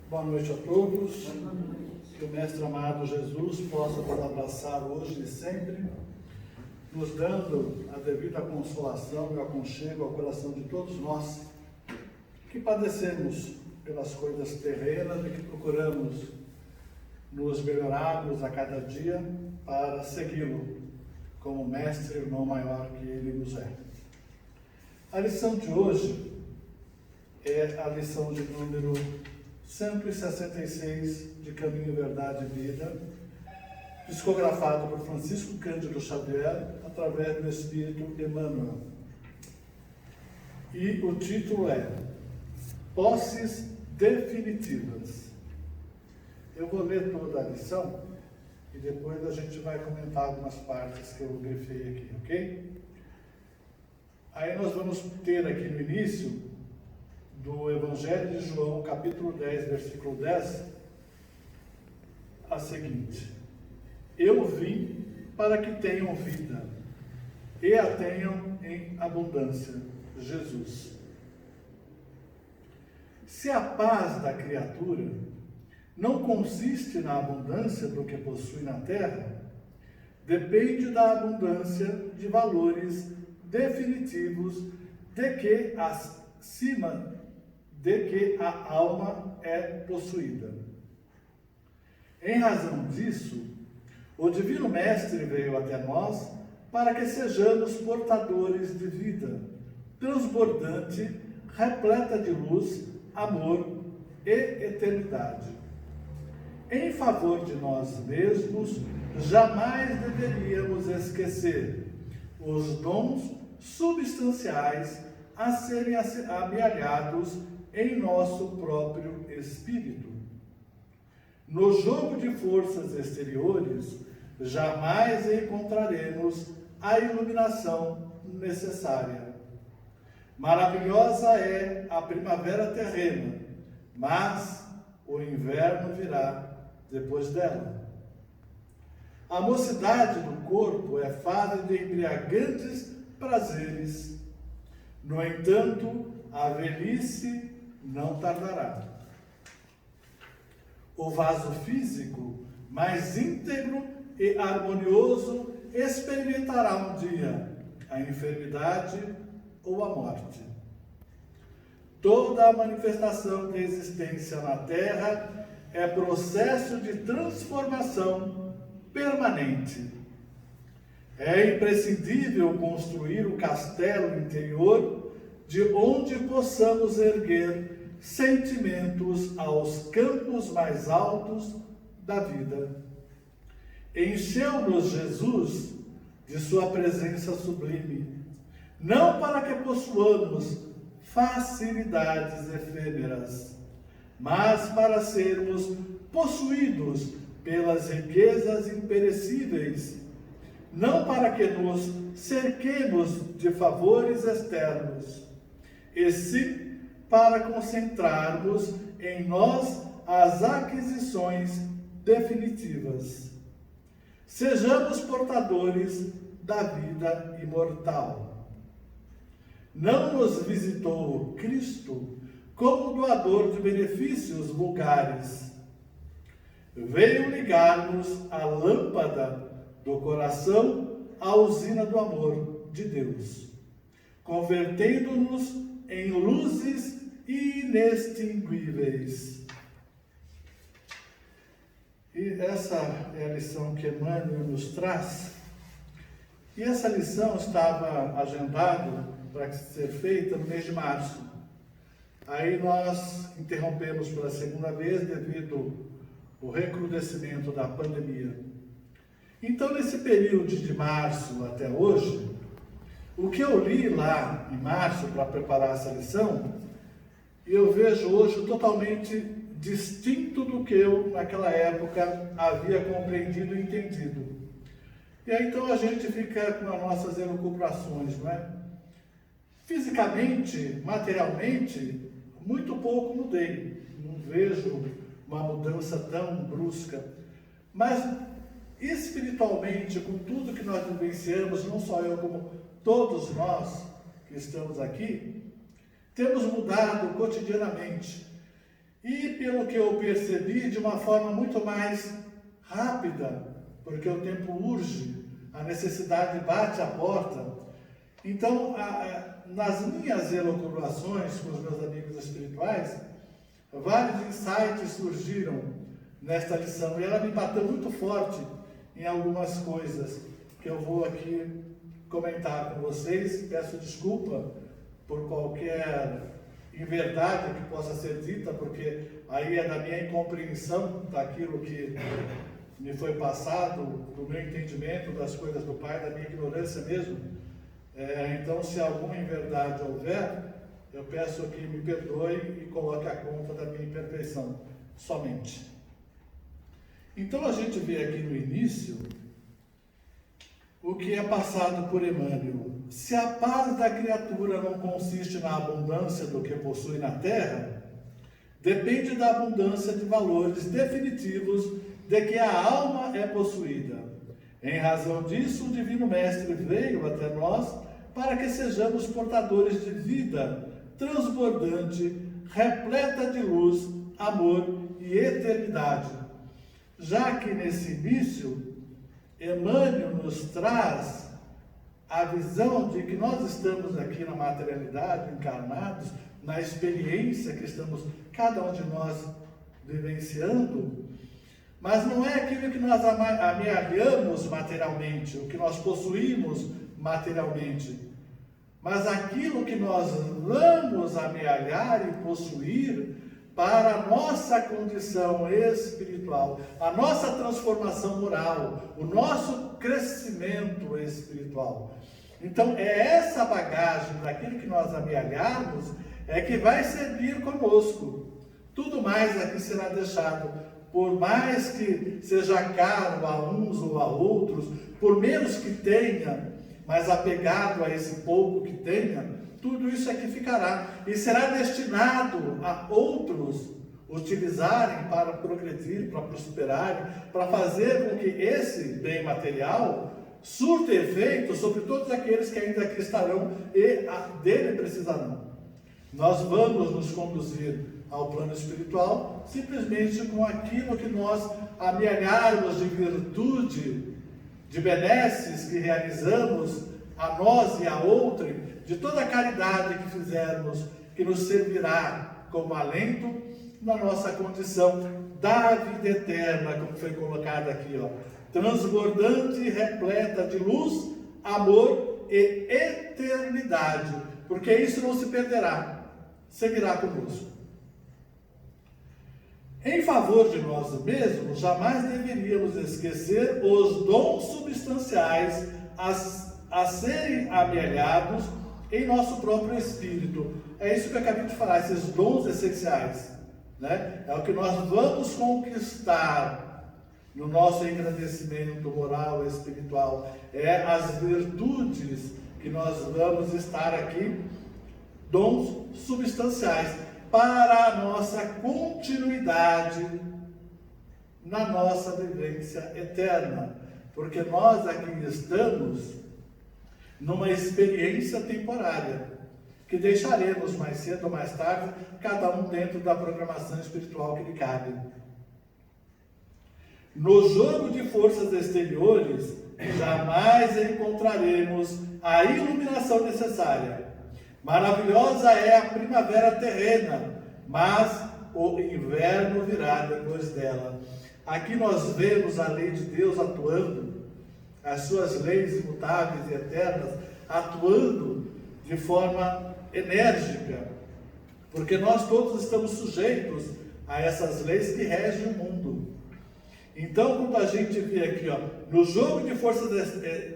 Boa noite a todos. Que o Mestre amado Jesus possa nos abraçar hoje e sempre, nos dando a devida consolação e aconchego ao coração de todos nós que padecemos pelas coisas terrenas e que procuramos nos melhorarmos a cada dia para segui-lo como Mestre e irmão maior que ele nos é. A lição de hoje é a lição de número 166 de Caminho, Verdade e Vida, psicografado por Francisco Cândido Xavier, através do Espírito Emmanuel. E o título é Posses Definitivas. Eu vou ler toda a lição e depois a gente vai comentar algumas partes que eu grifei aqui, ok? Aí nós vamos ter aqui no início do Evangelho de João, capítulo 10, versículo 10, a seguinte: Eu vim para que tenham vida e a tenham em abundância. Jesus. Se a paz da criatura não consiste na abundância do que possui na terra, depende da abundância de valores definitivos de que a alma é possuída. Em razão disso, o Divino Mestre veio até nós para que sejamos portadores de vida, transbordante, repleta de luz, amor e eternidade. Em favor de nós mesmos, jamais deveríamos esquecer os dons substanciais a serem amealhados em nosso próprio espírito. No jogo de forças exteriores, jamais encontraremos a iluminação necessária. Maravilhosa é a primavera terrena, mas o inverno virá depois dela. A mocidade do corpo é fase de embriagantes prazeres. No entanto, a velhice não tardará. O vaso físico, mais íntegro e harmonioso, experimentará um dia a enfermidade ou a morte. Toda a manifestação de existência na Terra é processo de transformação permanente. É imprescindível construir o castelo interior de onde possamos erguer sentimentos aos campos mais altos da vida. Encheu-nos Jesus de sua presença sublime, não para que possuamos facilidades efêmeras, mas para sermos possuídos pelas riquezas imperecíveis, não para que nos cerquemos de favores externos, e sim para concentrarmos em nós as aquisições definitivas. Sejamos portadores da vida imortal. Não nos visitou Cristo como doador de benefícios vulgares. Veio ligar-nos a lâmpada do coração à usina do amor de Deus, convertendo-nos em luzes inextinguíveis. E essa é a lição que Emmanuel nos traz. E essa lição estava agendada para ser feita no mês de março. Aí nós interrompemos pela segunda vez devido ao recrudescimento da pandemia. Então, nesse período de março até hoje, o que eu li lá em março para preparar essa lição, eu vejo hoje totalmente distinto do que eu, naquela época, havia compreendido e entendido. E aí, então, a gente fica com as nossas elucubrações, não é? Fisicamente, materialmente, muito pouco mudei. Não vejo uma mudança tão brusca. Mas, espiritualmente, com tudo que nós vivenciamos, não só eu, como todos nós que estamos aqui, temos mudado cotidianamente. E, pelo que eu percebi, de uma forma muito mais rápida, porque o tempo urge, a necessidade bate à porta. Então, nas minhas elucubrações com os meus amigos espirituais, vários insights surgiram nesta lição, e ela me bateu muito forte em algumas coisas que eu vou aqui comentar com vocês. Peço desculpa por qualquer inverdade que possa ser dita, porque aí é da minha incompreensão daquilo que me foi passado, do meu entendimento das coisas do Pai, da minha ignorância mesmo. Então, se alguma inverdade houver, eu peço que me perdoe e coloque a conta da minha imperfeição somente. Então, a gente vê aqui no início o que é passado por Emmanuel. Se a paz da criatura não consiste na abundância do que possui na terra, depende da abundância de valores definitivos de que a alma é possuída. Em razão disso, o Divino Mestre veio até nós para que sejamos portadores de vida transbordante, repleta de luz, amor e eternidade. Já que nesse início, Emmanuel nos traz a visão de que nós estamos aqui na materialidade, encarnados, na experiência que estamos, cada um de nós, vivenciando, mas não é aquilo que nós amealhamos materialmente, o que nós possuímos materialmente, mas aquilo que nós vamos amealhar e possuir para a nossa condição espiritual, a nossa transformação moral, o nosso crescimento espiritual. Então, é essa bagagem daquilo que nós amealharmos é que vai servir conosco. Tudo mais aqui será deixado, por mais que seja caro a uns ou a outros, por menos que tenha, mas apegado a esse pouco que tenha, tudo isso aqui ficará e será destinado a outros utilizarem para progredir, para prosperarem, para fazer com que esse bem material surta efeito sobre todos aqueles que ainda aqui estarão e dele precisarão. Nós vamos nos conduzir ao plano espiritual simplesmente com aquilo que nós amealharmos de virtude, de benesses que realizamos a nós e a outrem, de toda a caridade que fizermos, que nos servirá como alento na nossa condição da vida eterna, como foi colocado aqui, transbordante e repleta de luz, amor e eternidade, porque isso não se perderá, seguirá conosco. Em favor de nós mesmos, jamais deveríamos esquecer os dons substanciais a serem amealhados em nosso próprio espírito. É isso que eu acabei de falar, esses dons essenciais, né? É o que nós vamos conquistar no nosso engrandecimento moral e espiritual. É as virtudes que nós vamos estar aqui, dons substanciais, para a nossa continuidade na nossa vivência eterna. Porque nós aqui estamos numa experiência temporária, que deixaremos mais cedo ou mais tarde, cada um dentro da programação espiritual que lhe cabe. No jogo de forças exteriores, jamais encontraremos a iluminação necessária. Maravilhosa é a primavera terrena, mas o inverno virá depois dela. Aqui nós vemos a lei de Deus atuando, as suas leis imutáveis e eternas, atuando de forma enérgica, porque nós todos estamos sujeitos a essas leis que regem o mundo. Então, quando a gente vê aqui, no jogo de forças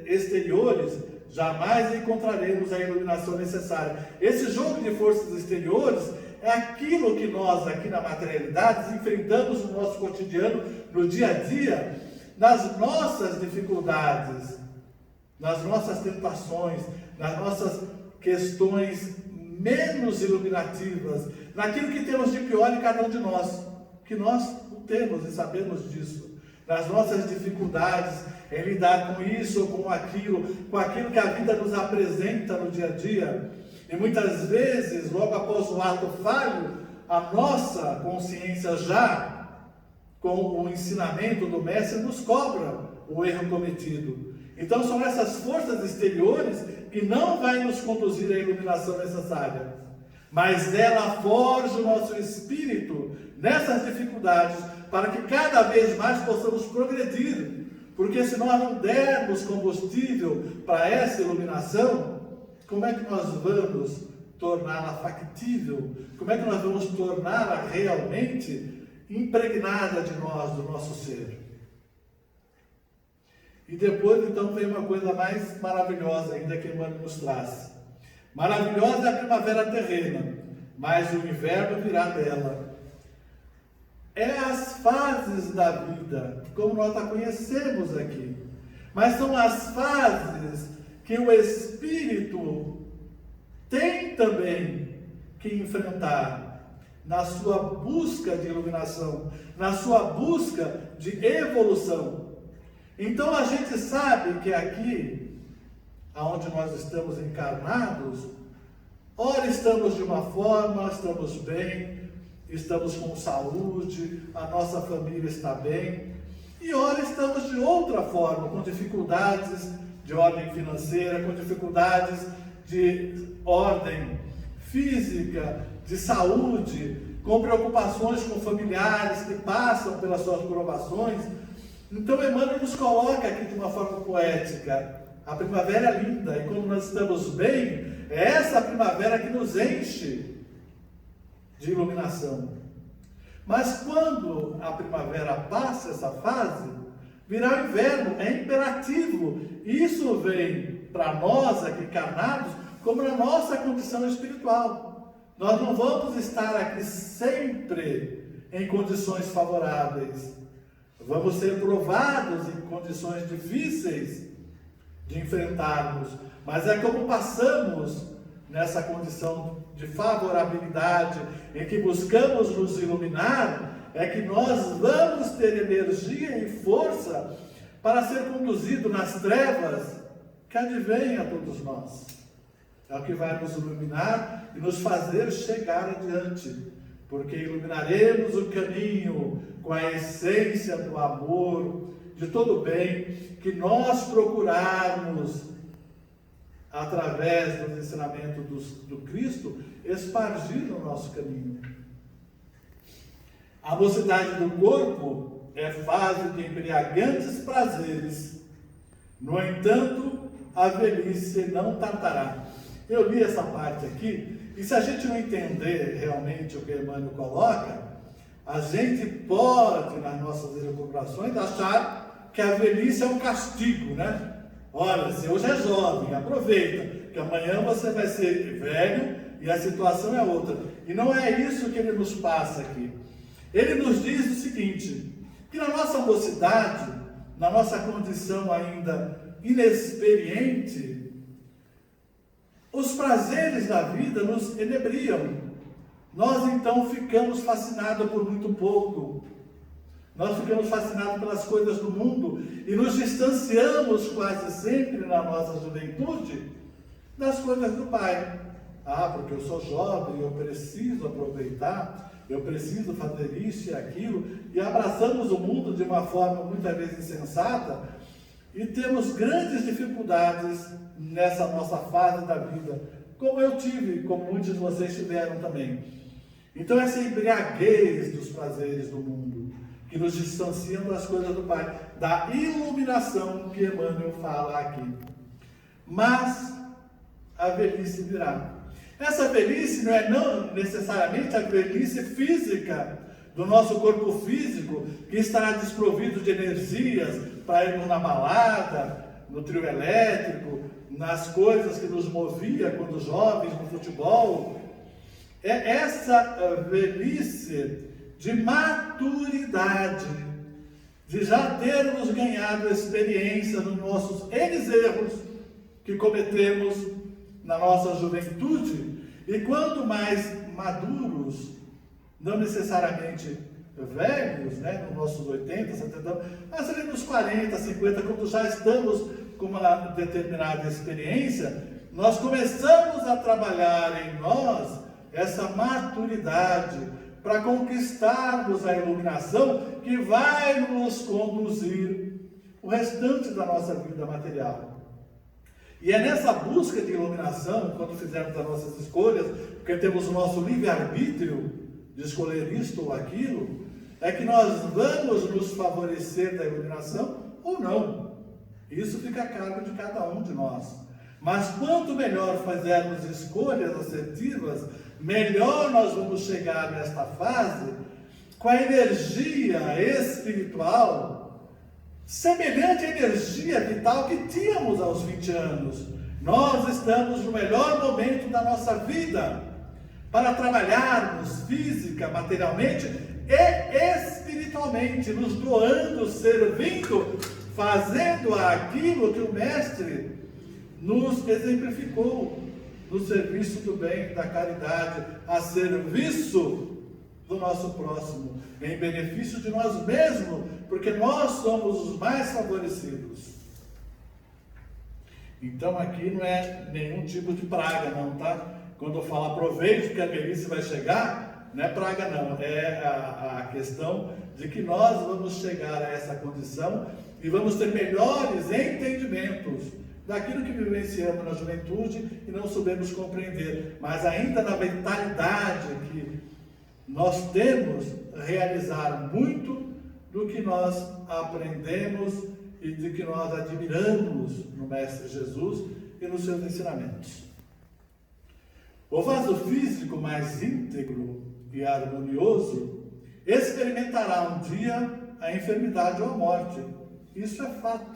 exteriores, jamais encontraremos a iluminação necessária. Esse jogo de forças exteriores é aquilo que nós aqui na materialidade enfrentamos no nosso cotidiano, no dia a dia, nas nossas dificuldades, nas nossas tentações, nas nossas questões menos iluminativas, naquilo que temos de pior em cada um de nós, que nós o temos e sabemos disso, nas nossas dificuldades em lidar com isso ou com aquilo que a vida nos apresenta no dia a dia. E muitas vezes, logo após o ato falho, a nossa consciência já, com o ensinamento do Mestre, nos cobra o erro cometido. Então são essas forças exteriores que não vai nos conduzir à iluminação necessária, mas ela forja o nosso espírito nessas dificuldades, para que cada vez mais possamos progredir, porque se nós não dermos combustível para essa iluminação, como é que nós vamos torná-la factível? Como é que nós vamos torná-la realmente impregnada de nós, do nosso ser? E depois, então, vem uma coisa mais maravilhosa ainda que Emmanuel nos traz. Maravilhosa é a primavera terrena, mas o inverno virá dela. É as fases da vida, como nós a conhecemos aqui. Mas são as fases que o Espírito tem também que enfrentar na sua busca de iluminação, na sua busca de evolução. Então a gente sabe que aqui, aonde nós estamos encarnados, ora estamos de uma forma, estamos bem, estamos com saúde, a nossa família está bem, e ora estamos de outra forma, com dificuldades de ordem financeira, com dificuldades de ordem física, de saúde, com preocupações com familiares que passam pelas suas provações. Então Emmanuel nos coloca aqui de uma forma poética: a primavera é linda, e quando nós estamos bem, é essa primavera que nos enche de iluminação. Mas quando a primavera passa essa fase, virá o inverno, é imperativo. Isso vem para nós aqui encarnados como na nossa condição espiritual. Nós não vamos estar aqui sempre em condições favoráveis. Vamos ser provados em condições difíceis de enfrentarmos, mas é como passamos nessa condição de favorabilidade, em que buscamos nos iluminar, é que nós vamos ter energia e força para ser conduzido nas trevas que advêm a todos nós. É o que vai nos iluminar e nos fazer chegar adiante, porque iluminaremos o caminho com a essência do amor, de todo o bem que nós procurarmos, através do ensinamento do Cristo, espargir no nosso caminho. A mocidade do corpo é fase de embriagantes prazeres, no entanto, a velhice não tardará. Eu li essa parte aqui, e se a gente não entender realmente o que Emmanuel coloca, a gente pode, nas nossas elucubrações, achar que a velhice é um castigo, né? Olha, você hoje é jovem, aproveita, que amanhã você vai ser velho e a situação é outra. E não é isso que ele nos passa aqui. Ele nos diz o seguinte, que na nossa mocidade, na nossa condição ainda inexperiente, os prazeres da vida nos enebriam. Nós então ficamos fascinados por muito pouco. Nós ficamos fascinados pelas coisas do mundo e nos distanciamos quase sempre na nossa juventude das coisas do Pai. Ah, porque eu sou jovem, eu preciso aproveitar, eu preciso fazer isso e aquilo, e abraçamos o mundo de uma forma muitas vezes insensata e temos grandes dificuldades nessa nossa fase da vida, como eu tive, como muitos de vocês tiveram também. Então essa embriaguez dos prazeres do mundo, que nos distanciam das coisas do Pai, da iluminação que Emmanuel fala aqui. Mas a velhice virá. Essa velhice não é não necessariamente a velhice física, do nosso corpo físico, que estará desprovido de energias para irmos na balada, no trio elétrico, nas coisas que nos movia quando jovens, no futebol. É essa velhice de maturidade, de já termos ganhado experiência nos nossos erros que cometemos na nossa juventude, e quanto mais maduros, não necessariamente velhos, né, nos nossos 80, 70 anos, mas ali nos 40, 50, quando já estamos com uma determinada experiência, nós começamos a trabalhar em nós essa maturidade para conquistarmos a iluminação que vai nos conduzir o restante da nossa vida material. E é nessa busca de iluminação, quando fizermos as nossas escolhas, porque temos o nosso livre-arbítrio de escolher isto ou aquilo, é que nós vamos nos favorecer da iluminação ou não. Isso fica a cargo de cada um de nós. Mas quanto melhor fizermos escolhas assertivas, melhor nós vamos chegar nesta fase com a energia espiritual semelhante à energia vital que tínhamos aos 20 anos. Nós estamos no melhor momento da nossa vida para trabalharmos física, materialmente e espiritualmente, nos doando, servindo, fazendo aquilo que o Mestre nos exemplificou no serviço do bem, da caridade, a serviço do nosso próximo, em benefício de nós mesmos, porque nós somos os mais favorecidos. Então aqui não é nenhum tipo de praga não, tá? Quando eu falo aproveite que a velhice vai chegar, não é praga não, é a questão de que nós vamos chegar a essa condição e vamos ter melhores entendimentos daquilo que vivenciamos na juventude e não soubemos compreender, mas ainda na vitalidade que nós temos, realizar muito do que nós aprendemos e de que nós admiramos no Mestre Jesus e nos seus ensinamentos. O vaso físico mais íntegro e harmonioso experimentará um dia a enfermidade ou a morte. Isso é fato.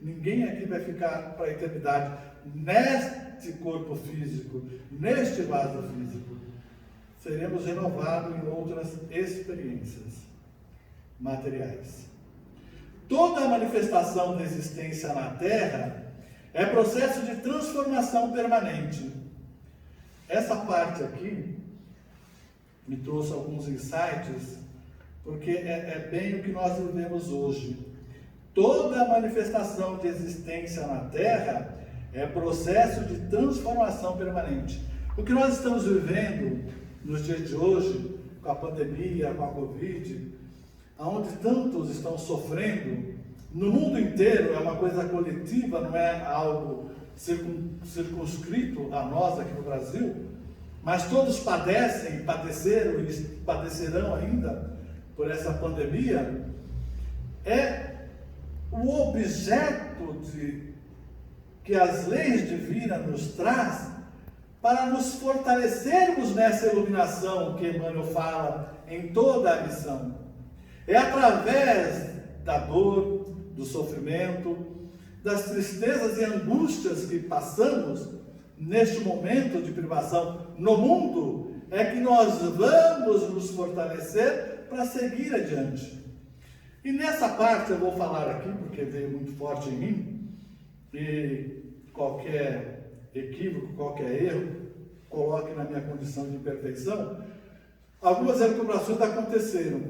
Ninguém aqui vai ficar para a eternidade neste corpo físico, neste vaso físico. Seremos renovados em outras experiências materiais. Toda a manifestação da existência na Terra é processo de transformação permanente. Essa parte aqui me trouxe alguns insights, porque é bem o que nós vivemos hoje. Toda a manifestação de existência na Terra é processo de transformação permanente. O que nós estamos vivendo nos dias de hoje, com a pandemia, com a Covid, onde tantos estão sofrendo, no mundo inteiro é uma coisa coletiva, não é algo circunscrito a nós aqui no Brasil, mas todos padecem, padeceram e padecerão ainda por essa pandemia. É o objeto que as leis divinas nos traz para nos fortalecermos nessa iluminação que Emmanuel fala em toda a lição. É através da dor, do sofrimento, das tristezas e angústias que passamos neste momento de privação no mundo, é que nós vamos nos fortalecer para seguir adiante. E nessa parte eu vou falar aqui, porque veio muito forte em mim, e qualquer equívoco, qualquer erro, coloque na minha condição de imperfeição. Algumas elucubrações aconteceram.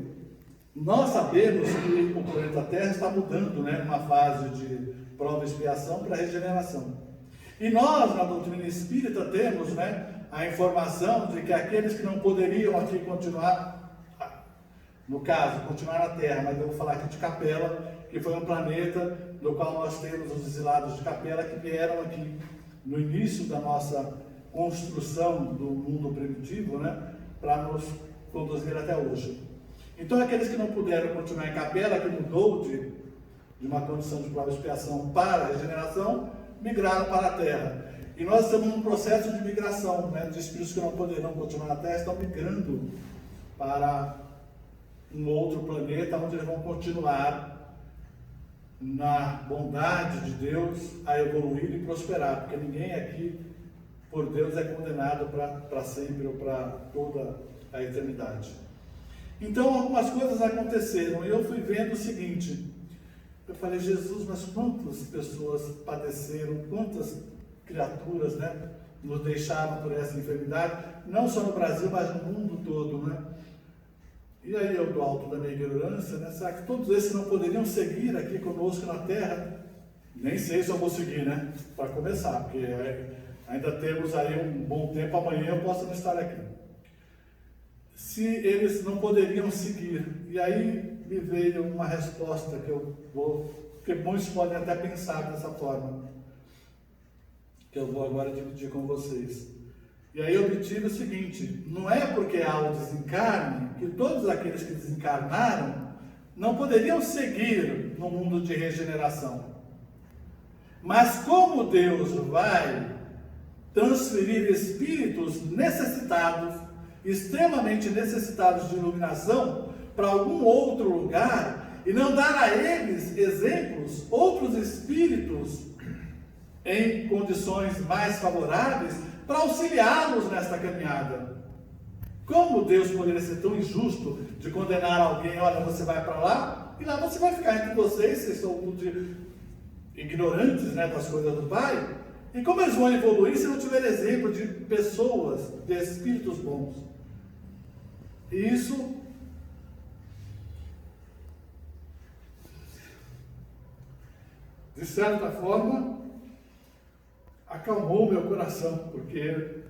Nós sabemos que o planeta Terra está mudando, numa fase de prova e expiação para regeneração. E nós, na doutrina espírita, temos a informação de que aqueles que não poderiam aqui continuar, no caso, continuar na Terra, mas eu vou falar aqui de Capela, que foi um planeta do qual nós temos os exilados de Capela que vieram aqui no início da nossa construção do mundo primitivo, para nos conduzir até hoje. Então, aqueles que não puderam continuar em Capela, que mudou de uma condição de prova e expiação para a regeneração, migraram para a Terra. E nós estamos num processo de migração, de espíritos que não poderão continuar na Terra, estão migrando para um outro planeta, onde eles vão continuar na bondade de Deus a evoluir e prosperar, porque ninguém aqui, por Deus, é condenado para sempre ou para toda a eternidade. Então, algumas coisas aconteceram e eu fui vendo o seguinte. Eu falei, Jesus, mas quantas pessoas padeceram, quantas criaturas, nos deixaram por essa enfermidade, não só no Brasil, mas no mundo todo, E aí eu, do alto da minha ignorância, será que todos esses não poderiam seguir aqui conosco na Terra? Nem sei se eu vou seguir, para começar, porque Ainda temos aí um bom tempo, amanhã eu posso não estar aqui. Se eles não poderiam seguir, e aí me veio uma resposta que muitos podem até pensar dessa forma, que eu vou agora dividir com vocês. E aí eu obtive o seguinte: não é porque há o desencarne que todos aqueles que desencarnaram não poderiam seguir no mundo de regeneração. Mas como Deus vai transferir espíritos necessitados, extremamente necessitados de iluminação, para algum outro lugar, e não dar a eles exemplos, outros espíritos em condições mais favoráveis, para auxiliá-los nesta caminhada. Como Deus poderia ser tão injusto de condenar alguém? Olha, você vai para lá, e lá você vai ficar entre vocês são muito ignorantes, né, das coisas do Pai. E como eles vão evoluir se não tiver exemplo de pessoas, de espíritos bons? E isso de certa forma acalmou meu coração, porque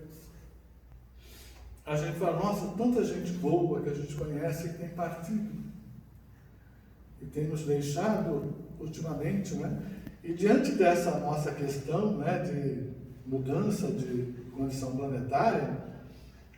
a gente fala, nossa, tanta gente boa que a gente conhece que tem partido e tem nos deixado ultimamente, né? E diante dessa nossa questão, né, de mudança de condição planetária,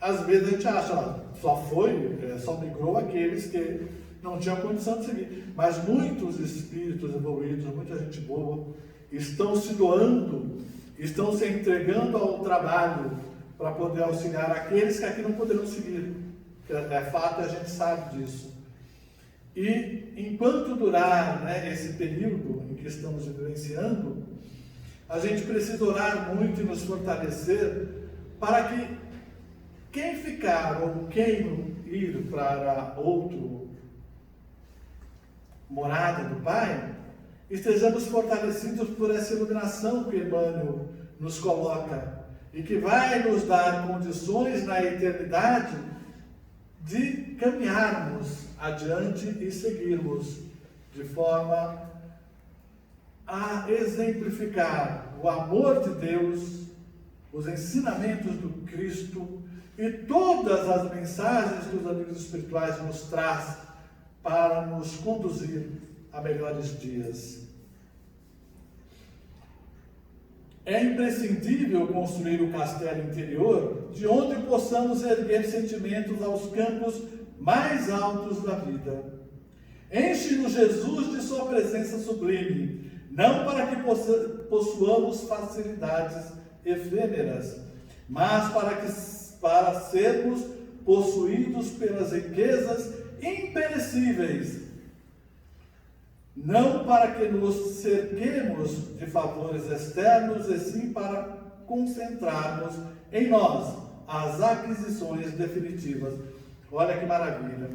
às vezes a gente acha, só migrou aqueles que não tinham condição de seguir. Mas muitos espíritos evoluídos, muita gente boa, estão se doando, estão se entregando ao trabalho para poder auxiliar aqueles que aqui não poderão seguir. É fato, a gente sabe disso. E enquanto durar, né, esse período em que estamos vivenciando, a gente precisa orar muito e nos fortalecer para que quem ficar ou quem ir para outro morada do Pai, estejamos fortalecidos por essa iluminação que Emmanuel nos coloca e que vai nos dar condições na eternidade de caminharmos adiante e seguirmos de forma a exemplificar o amor de Deus, os ensinamentos do Cristo e todas as mensagens que os amigos espirituais nos trazem para nos conduzir a melhores dias. É imprescindível construir o castelo interior de onde possamos erguer sentimentos aos campos mais altos da vida. Enche-nos, Jesus, de sua presença sublime, não para que possuamos facilidades efêmeras, mas para sermos possuídos pelas riquezas imperecíveis, não para que nos cerquemos de favores externos, e sim para concentrarmos em nós as aquisições definitivas. Olha que maravilha!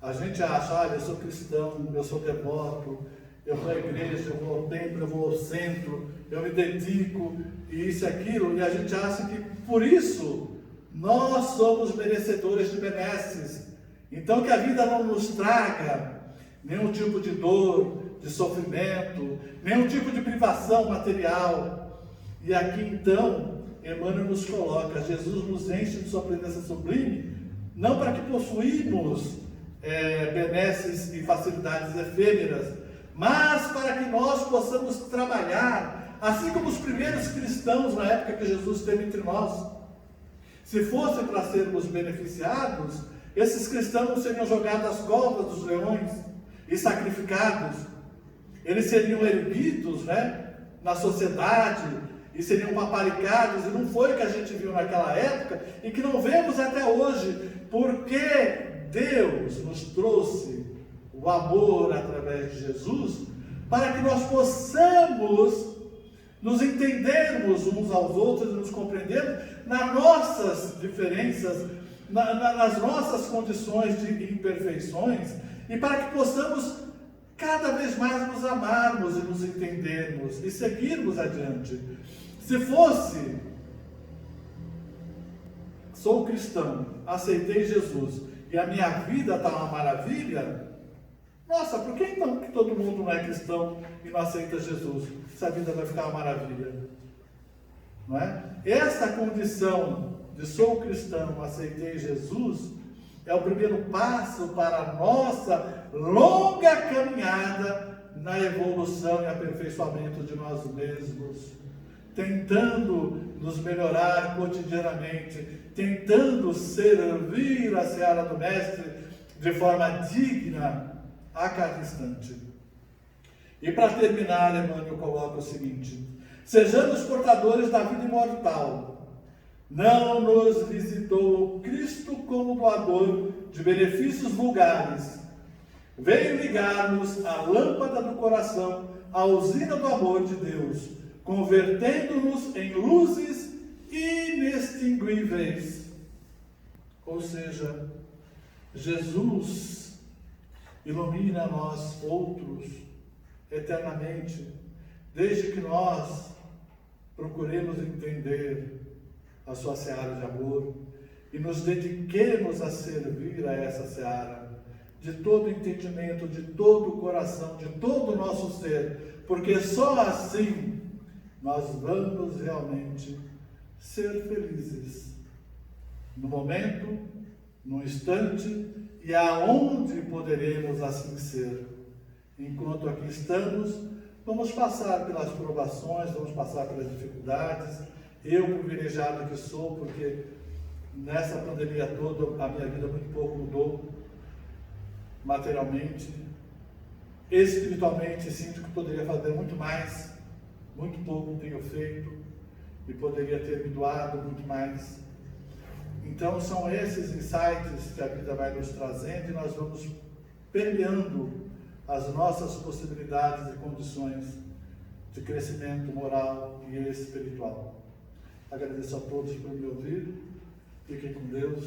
A gente acha, olha, eu sou cristão, eu sou devoto, eu vou à igreja, eu vou ao templo, eu vou ao centro, eu me dedico, e isso e aquilo, e a gente acha que por isso nós somos merecedores de benesses. Então que a vida não nos traga nenhum tipo de dor, de sofrimento, nenhum tipo de privação material. E aqui então, Emmanuel nos coloca, Jesus nos enche de sua presença sublime, não para que possuímos benesses e facilidades efêmeras, mas para que nós possamos trabalhar, assim como os primeiros cristãos na época que Jesus esteve entre nós. Se fosse para sermos beneficiados, esses cristãos não seriam jogados às covas dos leões e sacrificados. Eles seriam erguidos, né, na sociedade e seriam paparicados, e não foi o que a gente viu naquela época e que não vemos até hoje, porque Deus nos trouxe o amor através de Jesus para que nós possamos nos entendermos uns aos outros e nos compreendermos nas nossas diferenças, nas nossas condições de imperfeições, e para que possamos cada vez mais nos amarmos e nos entendermos e seguirmos adiante. Se fosse, sou cristão, aceitei Jesus e a minha vida está uma maravilha, nossa, por que então que todo mundo não é cristão e não aceita Jesus? Se a vida vai ficar uma maravilha, não é? essa condição de sou cristão, aceitei Jesus, é o primeiro passo para a nossa longa caminhada na evolução e aperfeiçoamento de nós mesmos, tentando nos melhorar cotidianamente, tentando servir a seara do Mestre de forma digna a cada instante. E para terminar, Emmanuel coloca o seguinte: sejamos portadores da vida imortal. Não nos visitou Cristo como doador de benefícios vulgares. Veio ligar-nos a lâmpada do coração, a usina do amor de Deus, convertendo-nos em luzes inextinguíveis. Ou seja, Jesus ilumina nós outros eternamente, desde que nós procuremos entender a sua seara de amor e nos dediquemos a servir a essa seara de todo o entendimento, de todo o coração, de todo o nosso ser, porque só assim nós vamos realmente ser felizes no momento, no instante e aonde poderemos assim ser. Enquanto aqui estamos, vamos passar pelas provações, vamos passar pelas dificuldades. Eu, privilegiado que sou, porque nessa pandemia toda a minha vida muito pouco mudou, materialmente, espiritualmente, sinto que poderia fazer muito mais, muito pouco tenho feito e poderia ter me doado muito mais. Então são esses insights que a vida vai nos trazendo e nós vamos permeando as nossas possibilidades e condições de crescimento moral e espiritual. Agradeço a todos por me ouvir. Fiquem com Deus.